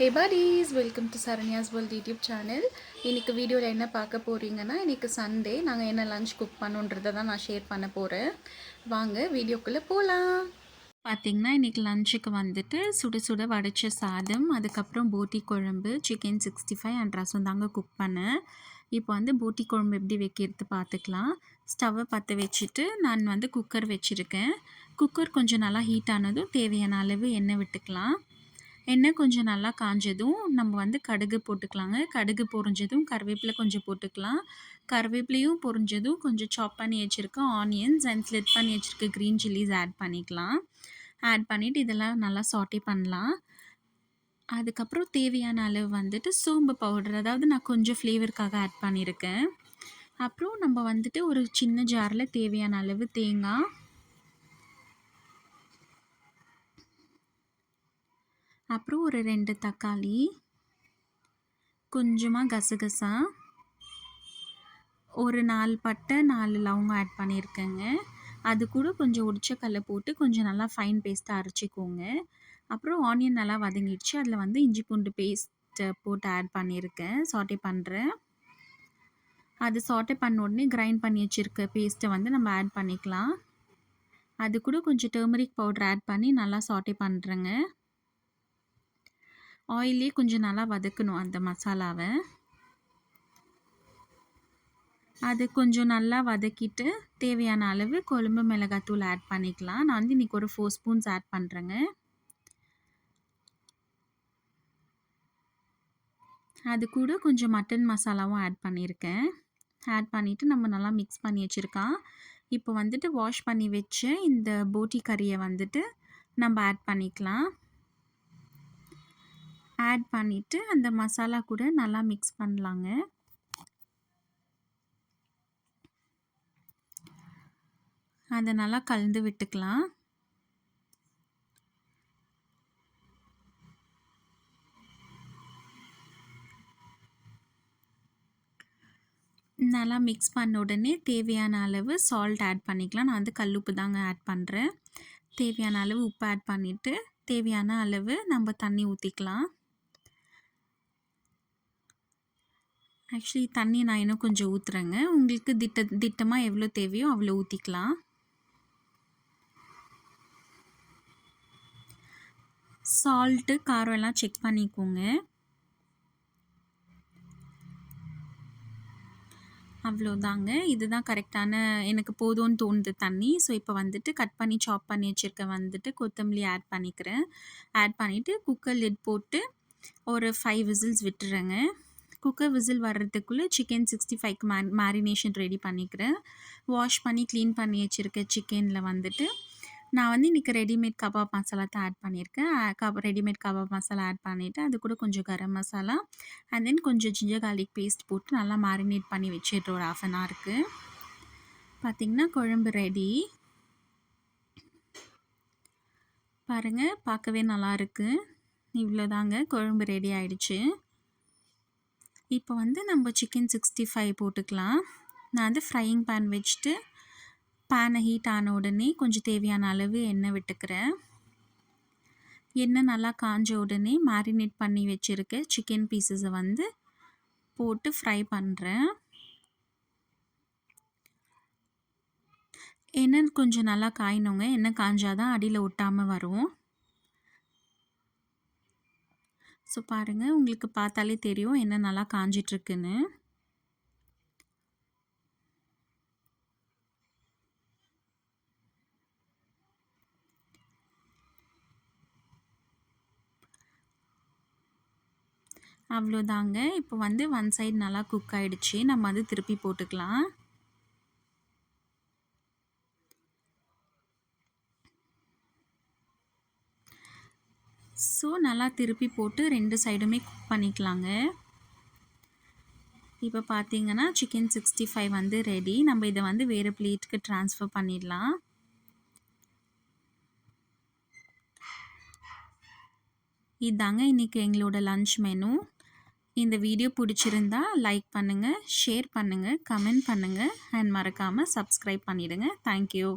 Hey buddies, welcome to Saranya's world YouTube channel. இன்றைக்கி வீடியோவில் என்ன பார்க்க போகிறீங்கன்னா, இன்றைக்கி சண்டே நாங்கள் என்ன லஞ்ச் குக் பண்ணுன்றதை தான் நான் ஷேர் பண்ண போகிறேன். வாங்க வீடியோக்குள்ளே போகலாம். பார்த்திங்கன்னா இன்றைக்கி லஞ்சுக்கு வந்துட்டு சுட சுட வடித்த சாதம், அதுக்கப்புறம் போட்டி குழம்பு, சிக்கன் 65 அண்ட் ரசம் தாங்க குக் பண்ணேன். இப்போ வந்து போட்டி குழம்பு எப்படி வைக்கிறது பார்த்துக்கலாம். ஸ்டவ்வை பற்ற வச்சுட்டு நான் வந்து குக்கர் வச்சுருக்கேன். குக்கர் கொஞ்சம் நல்லா ஹீட் ஆனதும் தேவையான அளவு எண்ணெய் விட்டுக்கலாம். எண்ணெய் கொஞ்சம் நல்லா காஞ்சதும் நம்ம வந்து கடுகு போட்டுக்கலாங்க. கடுகு பொரிஞ்சதும் கருவேப்பிலை கொஞ்சம் போட்டுக்கலாம். கருவேப்பிலையும் பொரிஞ்சதும் கொஞ்சம் சாப் பண்ணி வச்சுருக்க ஆனியன்ஸ் அண்ட் ஸ்லிட் பண்ணி வச்சுருக்க க்ரீன் சில்லிஸ் ஆட் பண்ணிக்கலாம். ஆட் பண்ணிவிட்டு இதெல்லாம் நல்லா சாட்டே பண்ணலாம். அதுக்கப்புறம் தேவையான அளவு வந்துட்டு சோம்பு பவுடர், அதாவது நான் கொஞ்சம் ஃப்ளேவருக்காக ஆட் பண்ணியிருக்கேன். அப்புறம் நம்ம வந்துட்டு ஒரு சின்ன ஜாரில் தேவையான அளவு தேங்காய், அப்புறம் ஒரு 2 தக்காளி, கொஞ்சமாக கசகசா, ஒரு 4 பட்டை 4 லவங்கம் ஆட் பண்ணியிருக்கேங்க. அது கூட கொஞ்சம் உடச்சக்கல்ல போட்டு கொஞ்சம் நல்லா ஃபைன் பேஸ்ட்டாக அரைச்சிக்கோங்க. அப்புறம் ஆனியன் நல்லா வதங்கிடுச்சு. அதில் வந்து இஞ்சி பூண்டு பேஸ்ட்டை போட்டு ஆட் பண்ணியிருக்கேன். சாட்டே பண்ணுறேன். அது சாட்டே பண்ண உடனே கிரைண்ட் பண்ணி வச்சுருக்க பேஸ்ட்டை வந்து நம்ம ஆட் பண்ணிக்கலாம். அது கூட கொஞ்சம் டர்மரிக் பவுடர் ஆட் பண்ணி நல்லா சாட்டே பண்ணுறேங்க. ஆயிலே கொஞ்சம் நல்லா வதக்கணும் அந்த மசாலாவை. அது கொஞ்சம் நல்லா வதக்கிட்டு தேவையான அளவு கொழும்பு மிளகாத்தூள் ஆட் பண்ணிக்கலாம். நான் வந்து இன்றைக்கி ஒரு 4 ஸ்பூன்ஸ் ஆட் பண்ணுறேங்க. அது கூட கொஞ்சம் மட்டன் மசாலாவும் ஆட் பண்ணியிருக்கேன். ஆட் பண்ணிவிட்டு நம்ம நல்லா மிக்ஸ் பண்ணி வச்சுருக்கோம். இப்போ வந்துட்டு வாஷ் பண்ணி வச்ச இந்த போட்டி கறியை வந்துட்டு நம்ம ஆட் பண்ணிக்கலாம். ஆட் பண்ணிவிட்டு அந்த மசாலா கூட நல்லா மிக்ஸ் பண்ணலாங்க. அதை நல்லா கலந்து விட்டுக்கலாம். நல்லா மிக்ஸ் பண்ண உடனே தேவையான அளவு சால்ட் ஆட் பண்ணிக்கலாம். நான் வந்து கல்லுப்பு தாங்க ஆட் பண்ணுறேன். தேவையான அளவு உப்பு ஆட் பண்ணிவிட்டு தேவையான அளவு நம்ம தண்ணி ஊற்றிக்கலாம். ஆக்சுவலி தண்ணி நான் இன்னும் கொஞ்சம் ஊற்றுறேங்க. உங்களுக்கு திட்டமாக எவ்வளோ தேவையோ அவ்வளோ ஊற்றிக்கலாம். சால்ட்டு காரம் எல்லாம் செக் பண்ணிக்கோங்க. அவ்வளோதாங்க. இதுதான் கரெக்டான எனக்கு போதும்னு தோணுது தண்ணி. ஸோ இப்போ வந்துட்டு கட் பண்ணி சாப் பண்ணி வச்சுருக்க வந்துட்டு கொத்தமல்லி ஆட் பண்ணிக்கிறேன். ஆட் பண்ணிவிட்டு குக்கர் லிட் போட்டு ஒரு 5 விசில்ஸ் விட்டுறேங்க. குக்கர் விசில் வர்றதுக்குள்ளே சிக்கன் 65க்கு மேரினேஷன் ரெடி பண்ணிக்கிறேன். வாஷ் பண்ணி க்ளீன் பண்ணி வச்சுருக்க சிக்கனில் வந்துட்டு நான் வந்து இன்றைக்கி ரெடிமேட் கபாப் மசாலா தான் ஆட் பண்ணியிருக்கேன். ரெடிமேட் கபாப் மசாலா ஆட் பண்ணிவிட்டு அது கூட கொஞ்சம் கரம் மசாலா அண்ட் தென் கொஞ்சம் ஜிஞ்சர் கார்லிக் பேஸ்ட் போட்டு நல்லா மேரினேட் பண்ணி வச்சுட்டு ஒரு 1/2 அன் ஹவருக்கு. பார்த்திங்கன்னா குழம்பு ரெடி. பாருங்கள், பார்க்கவே நல்லாயிருக்கு. இவ்வளோதாங்க, குழம்பு ரெடி ஆகிடுச்சு. இப்போ வந்து நம்ம சிக்கன் 65 போட்டுக்கலாம். நான் வந்து ஃப்ரையிங் பேன் வச்சுட்டு பேனை ஹீட் ஆன உடனே கொஞ்சம் தேவையான அளவு எண்ணெய் விட்டுக்கிறேன். எண்ணெய் நல்லா காஞ்ச உடனே மேரினேட் பண்ணி வச்சுருக்க சிக்கன் பீசஸை வந்து போட்டு ஃப்ரை பண்ணுறேன். எண்ணெய் கொஞ்சம் நல்லா காயணுங்க. எண்ணெய் காஞ்சாதான் அடியில் ஒட்டாமல் வரும். ஸோ பாருங்கள், உங்களுக்கு பார்த்தாலே தெரியும் எண்ணெய் நல்லா காஞ்சிட்ருக்குன்னு. அவ்வளோதாங்க. இப்போ வந்து ஒன் சைடு நல்லா குக் ஆகிடுச்சு. நம்ம அது திருப்பி போட்டுக்கலாம். ஸோ நல்லா திருப்பி போட்டு 2 சைடுமே குக் பண்ணிக்கலாங்க. இப்போ பார்த்திங்கன்னா சிக்கன் 65 வந்து ரெடி. நம்ம இதை வந்து வேறு பிளேட்டுக்கு ட்ரான்ஸ்ஃபர் பண்ணிடலாம். இதாங்க இன்றைக்கி எங்களோட லன்ச் மெனு. இந்த வீடியோ பிடிச்சிருந்தா லைக் பண்ணுங்கள், ஷேர் பண்ணுங்கள், கமெண்ட் பண்ணுங்கள் அண்ட் மறக்காமல் சப்ஸ்கிரைப் பண்ணிவிடுங்க. தேங்க்யூ.